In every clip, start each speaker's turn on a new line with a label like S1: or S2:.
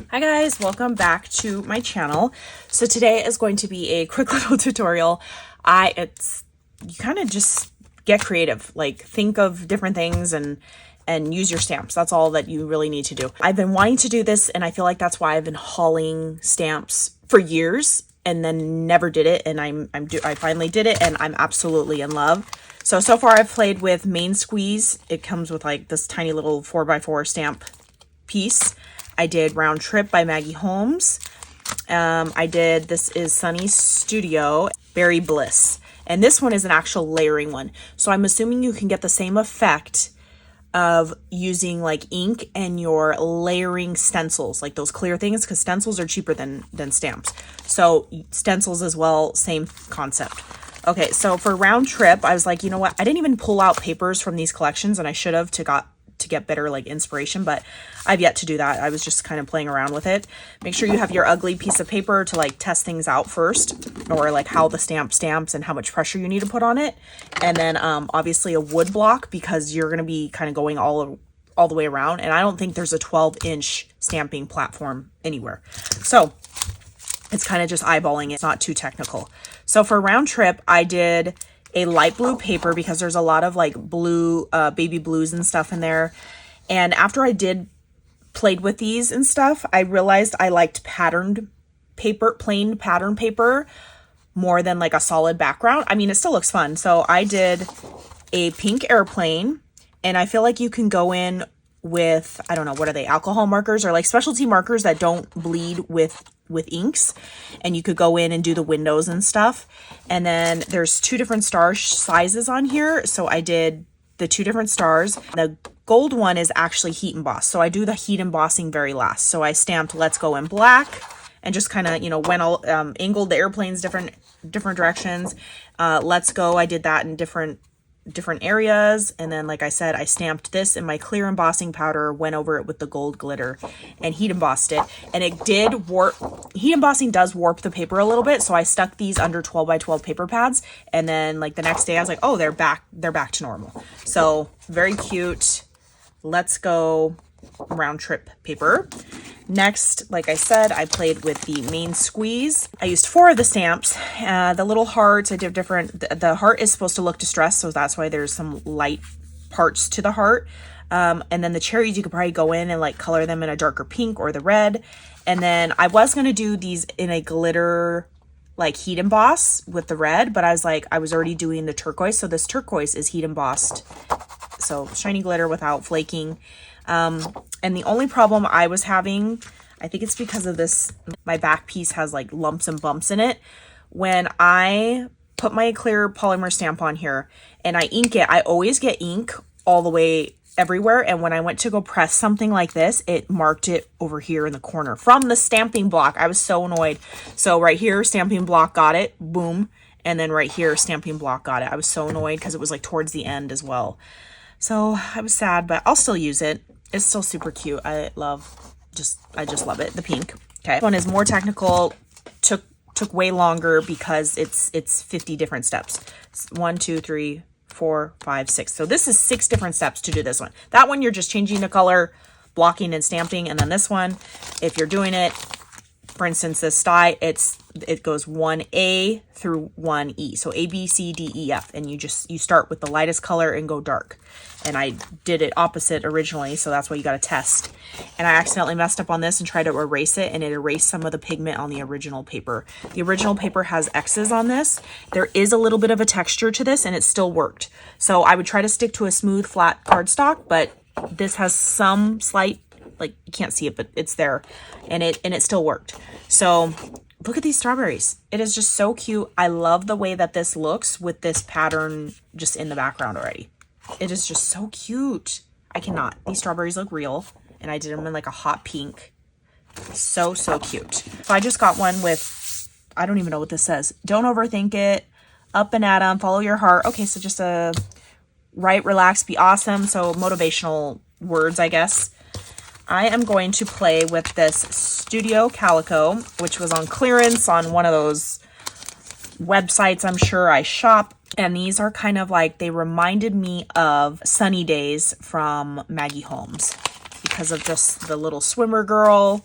S1: Hi guys, welcome back to my channel. So today is going to be a quick little tutorial. You kind of just get creative, like think of different things and use your stamps. That's all that you really need to do. I've been wanting to do this, and I feel like that's why I've been hauling stamps for years and then never did it, and I finally did it, and I'm absolutely in love. So far I've played with Main Squeeze. It comes with like this tiny little 4x4 stamp piece. I did Round Trip by Maggie Holmes. This is Sunny's Studio, Berry Bliss. And this one is an actual layering one. So I'm assuming you can get the same effect of using like ink and your layering stencils, like those clear things, because stencils are cheaper than stamps. So stencils as well, same concept. Okay, so for Round Trip, I was like, you know what? I didn't even pull out papers from these collections, and I should have to get better like inspiration, but I've yet to do that. I was just kind of playing around with it. Make sure you have your ugly piece of paper to like test things out first, or like how the stamps and how much pressure you need to put on it. And then obviously a wood block, because you're going to be kind of going all the way around, and I don't think there's a 12-inch stamping platform anywhere. So it's kind of just eyeballing it. It's not too technical. So for Round Trip, I did a light blue paper because there's a lot of like blue, baby blues and stuff in there. And after I played with these and stuff, I realized I liked patterned paper, plain pattern paper, more than like a solid background. I mean, it still looks fun. So I did a pink airplane, and I feel like you can go in with, I don't know, what are they, alcohol markers or like specialty markers that don't bleed with inks, and you could go in and do the windows and stuff. And then there's two different star sizes on here, so I did the two different stars. The gold one is actually heat embossed, so I do the heat embossing very last. So I stamped Let's Go in black and just kind of, you know, went all angled the airplanes different directions. Let's Go, I did that in different areas. And then, like I said, I stamped this in my clear embossing powder, went over it with the gold glitter, and heat embossed it. And it did warp. Heat embossing does warp the paper a little bit, so I stuck these under 12x12 paper pads, and then like the next day I was like, oh, they're back to normal. So very cute. Let's Go Round Trip paper. Next, like I said, I played with the Main Squeeze. I used 4 of the stamps. The little hearts, I did different. The heart is supposed to look distressed, so that's why there's some light parts to the heart. And then the cherries, you could probably go in and like color them in a darker pink or the red. And then I was going to do these in a glitter like heat emboss with the red, but I was like, I was already doing the turquoise. So this turquoise is heat embossed. So shiny glitter without flaking. And the only problem I was having, I think it's because of this, my back piece has like lumps and bumps in it. When I put my clear polymer stamp on here and I ink it, I always get ink all the way everywhere. And when I went to go press something like this, it marked it over here in the corner from the stamping block. I was so annoyed. So right here, stamping block got it, boom. And then right here, stamping block got it. I was so annoyed because it was like towards the end as well. So I was sad, but I'll still use it. It's still super cute. I just love it. The pink. Okay. This one is more technical. Took way longer because it's 50 different steps. 1, 2, 3, 4, 5, 6. So this is 6 different steps to do this one. That one, you're just changing the color, blocking and stamping. And then this one, if you're doing it, for instance, this die, it goes 1A through 1E. So A, B, C, D, E, F. And you start with the lightest color and go dark. And I did it opposite originally, so that's why you got to test. And I accidentally messed up on this and tried to erase it, and it erased some of the pigment on the original paper. The original paper has X's on this. There is a little bit of a texture to this, and it still worked. So I would try to stick to a smooth, flat cardstock, but this has some slight, like, you can't see it, but it's there, and it still worked. So look at these strawberries. It is just so cute. I love the way that this looks with this pattern just in the background already. It is just so cute. I cannot. These strawberries look real, and I did them in like a hot pink. So cute. So I just got one with, I don't even know what this says. Don't overthink it. Up and at 'em. Follow your heart. Okay, so just a write, relax, be awesome. So motivational words, I guess. I am going to play with this Studio Calico, which was on clearance on one of those websites I'm sure I shop. And these are kind of like, they reminded me of Sunny Days from Maggie Holmes because of just the little swimmer girl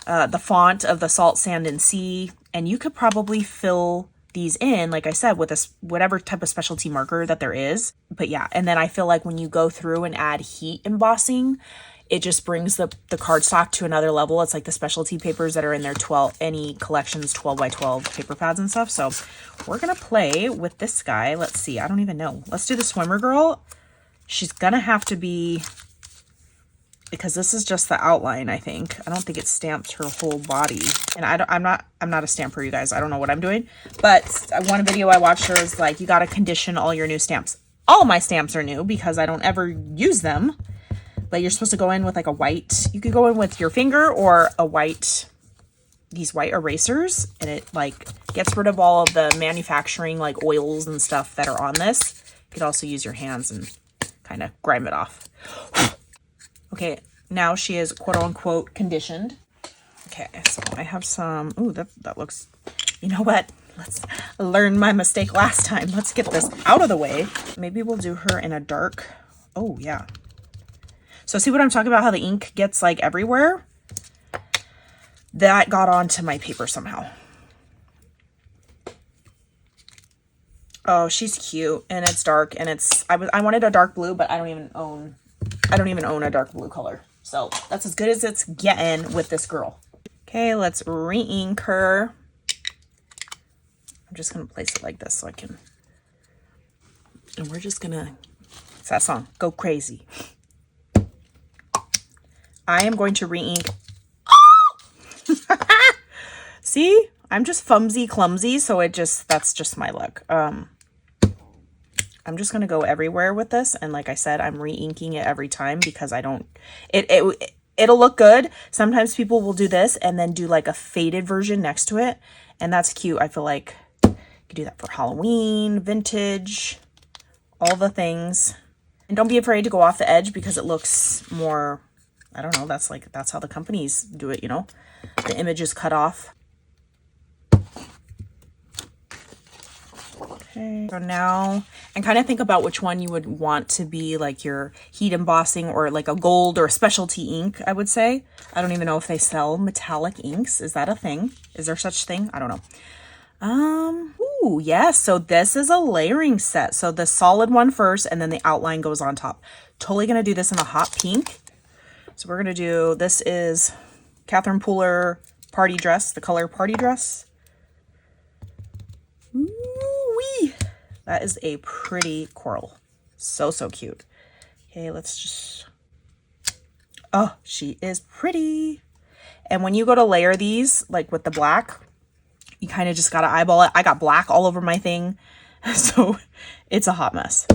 S1: the font of the salt, sand, and sea. And you could probably fill these in, like I said, with a, whatever type of specialty marker that there is. But yeah, and then I feel like when you go through and add heat embossing, it just brings the cardstock to another level. It's like the specialty papers that are in their 12, any collections, 12 by 12 paper pads and stuff. So we're going to play with this guy. Let's see. I don't even know. Let's do the swimmer girl. She's going to have to be, because this is just the outline, I think. I don't think it stamps her whole body. And I'm not a stamper, you guys. I don't know what I'm doing. But one video I watched, her was like, you got to condition all your new stamps. All my stamps are new because I don't ever use them. But you're supposed to go in with like a white, you could go in with your finger or a white, these white erasers, and it like gets rid of all of the manufacturing like oils and stuff that are on this. You could also use your hands and kind of grime it off. Okay, now she is quote unquote conditioned. Okay, so I have some, ooh, that looks, you know what? Let's learn my mistake last time. Let's get this out of the way. Maybe we'll do her in a dark, oh yeah. So see what I'm talking about, how the ink gets like everywhere? That got onto my paper somehow. Oh, she's cute and it's dark and it's, I wanted a dark blue, but I don't even own a dark blue color. So that's as good as it's getting with this girl. Okay, let's re-ink her. I'm just gonna place it like this so I can, and we're just gonna, it's that song, Go Crazy. I am going to re-ink. See, I'm just clumsy, so that's just my luck. I'm just gonna go everywhere with this, and like I said, I'm re-inking it every time because I don't, it'll look good. Sometimes people will do this and then do like a faded version next to it, and that's cute. I feel like you could do that for Halloween, vintage, all the things. And don't be afraid to go off the edge because it looks more, I don't know, that's how the companies do it, you know? The image is cut off. Okay, so now, and kind of think about which one you would want to be like your heat embossing or like a gold or a specialty ink, I would say. I don't even know if they sell metallic inks. Is that a thing? Is there such thing? I don't know. Ooh, yes. So this is a layering set. So the solid one first, and then the outline goes on top. Totally going to do this in a hot pink. So we're going to do, this is Catherine Pooler party dress, the color party dress. Ooh-wee. That is a pretty coral. So, so cute. Okay, let's just, oh, she is pretty. And when you go to layer these, like with the black, you kind of just got to eyeball it. I got black all over my thing, so it's a hot mess.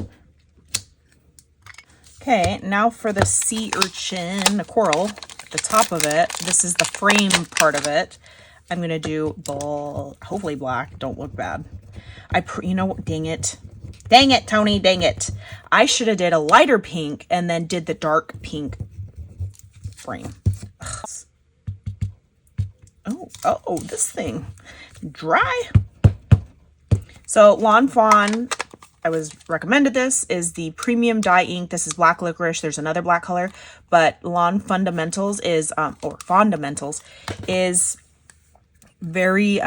S1: Okay, now for the sea urchin, the coral, at the top of it, this is the frame part of it. I'm going to do hopefully black. Don't look bad. You know, dang it. Dang it, Tony, dang it. I should have did a lighter pink and then did the dark pink frame. Oh, this thing. Dry. So Lawn Fawn, I was recommended this, is the premium dye ink. This is black licorice. There's another black color, but Lawn Fundamentals is, or Fundamentals is very,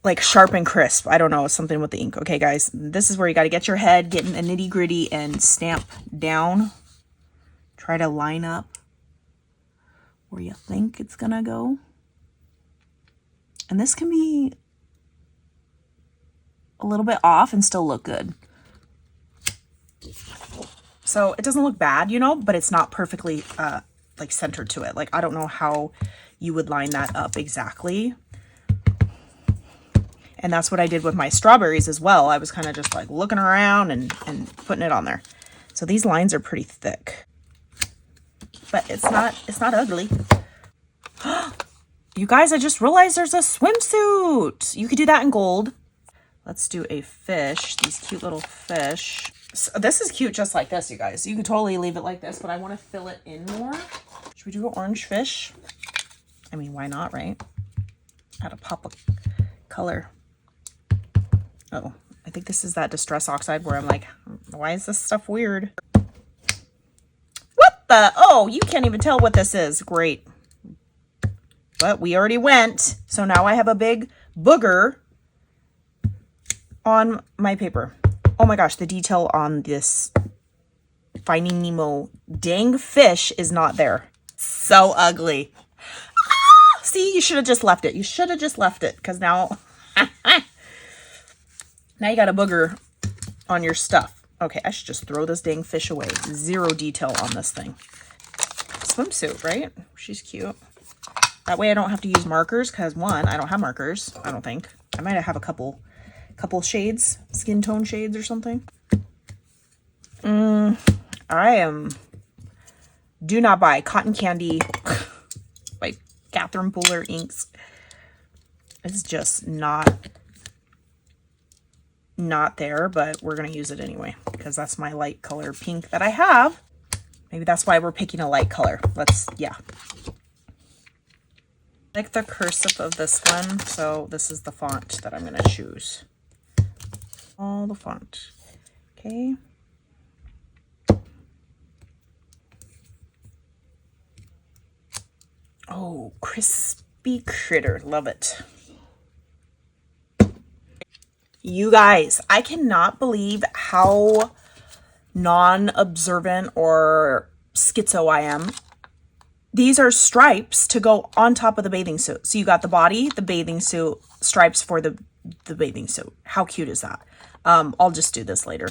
S1: like sharp and crisp. I don't know, something with the ink. Okay, guys, this is where you got to get your head, get in the nitty gritty and stamp down. Try to line up where you think it's gonna go. And this can be a little bit off and still look good. So it doesn't look bad, you know, but it's not perfectly like centered to it. Like, I don't know how you would line that up exactly. And that's what I did with my strawberries as well. I was kind of just like looking around and putting it on there. So these lines are pretty thick, but it's not ugly. You guys, I just realized there's a swimsuit. You could do that in gold. Let's do a fish, these cute little fish. So this is cute just like this, you guys. You can totally leave it like this, but I want to fill it in more. Should we do an orange fish? I mean, why not, right? Add a pop of color. Oh, I think this is that Distress Oxide where I'm like, why is this stuff weird? Whoop! the? Oh, you can't even tell what this is. Great. But we already went. So now I have a big booger on my paper. Oh my gosh, the detail on this Finding Nemo dang fish is not there. So ugly. Ah, see, you should have just left it. You should have just left it because now, now you got a booger on your stuff. Okay, I should just throw this dang fish away. Zero detail on this thing. Swimsuit, right? She's cute. That way I don't have to use markers because one, I don't have markers, I don't think. I might have a couple shades, skin tone shades or something. Do not buy Cotton Candy by Catherine Pooler inks. It's just not there, but we're going to use it anyway because that's my light color pink that I have. Maybe that's why we're picking a light color. Yeah. I like the cursive of this one, so this is the font that I'm going to choose. All the font. Okay. Oh, crispy critter. Love it. You guys, I cannot believe how non-observant or schizo I am. These are stripes to go on top of the bathing suit. So you got the body, the bathing suit, stripes for the bathing suit. How cute is that? I'll just do this later.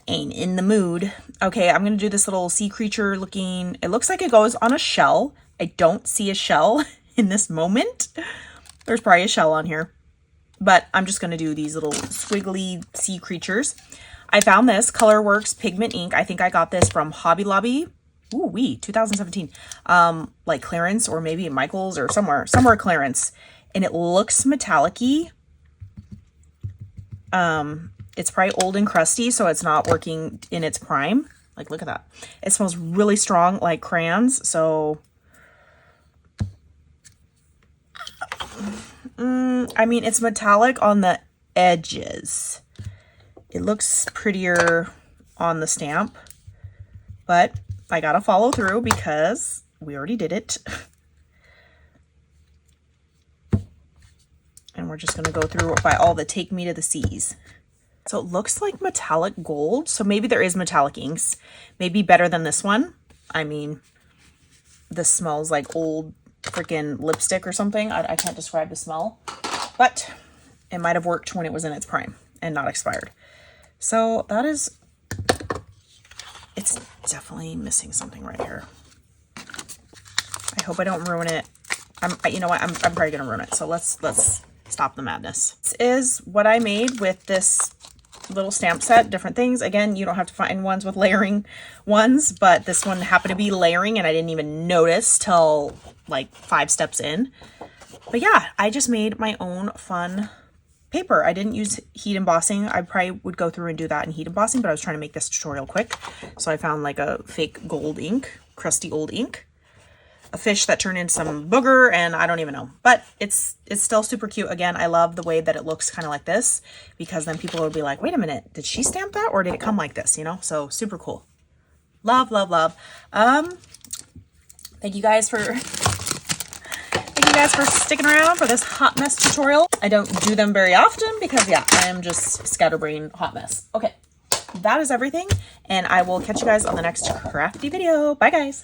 S1: Ain't in the mood. Okay, I'm going to do this little sea creature looking. It looks like it goes on a shell. I don't see a shell in this moment. There's probably a shell on here. But I'm just going to do these little squiggly sea creatures. I found this Colorworks pigment ink. I think I got this from Hobby Lobby. Ooh, 2017. Like clearance or maybe Michael's or somewhere clearance. And it looks metallic-y. It's probably old and crusty, so it's not working in its prime. Like, look at that. It smells really strong like crayons, so... I mean, it's metallic on the edges. It looks prettier on the stamp, but I gotta follow through because we already did it. And we're just gonna go through by all the Take Me to the Seas. So it looks like metallic gold. So maybe there is metallic inks. Maybe better than this one. I mean, this smells like old freaking lipstick or something. I can't describe the smell, but it might have worked when it was in its prime and not expired. So that is, it's definitely missing something right here. I hope I don't ruin it. You know what? I'm probably gonna ruin it. So let's stop the madness. This is what I made with this little stamp set, different things. Again, you don't have to find ones with layering ones, but this one happened to be layering and I didn't even notice till like 5 steps in. But yeah, I just made my own fun paper. I didn't use heat embossing. I probably would go through and do that in heat embossing, but I was trying to make this tutorial quick. So I found like a fake gold ink, crusty old ink, a fish that turned into some booger, and I don't even know, but it's still super cute. Again, I love the way that it looks kind of like this, because then people will be like, wait a minute, did she stamp that or did it come like this, you know? So super cool. Love, love, love. Thank you guys for sticking around for this hot mess tutorial. I don't do them very often because yeah, I am just scatterbrain hot mess. Okay, that is everything, and I will catch you guys on the next crafty video. Bye guys.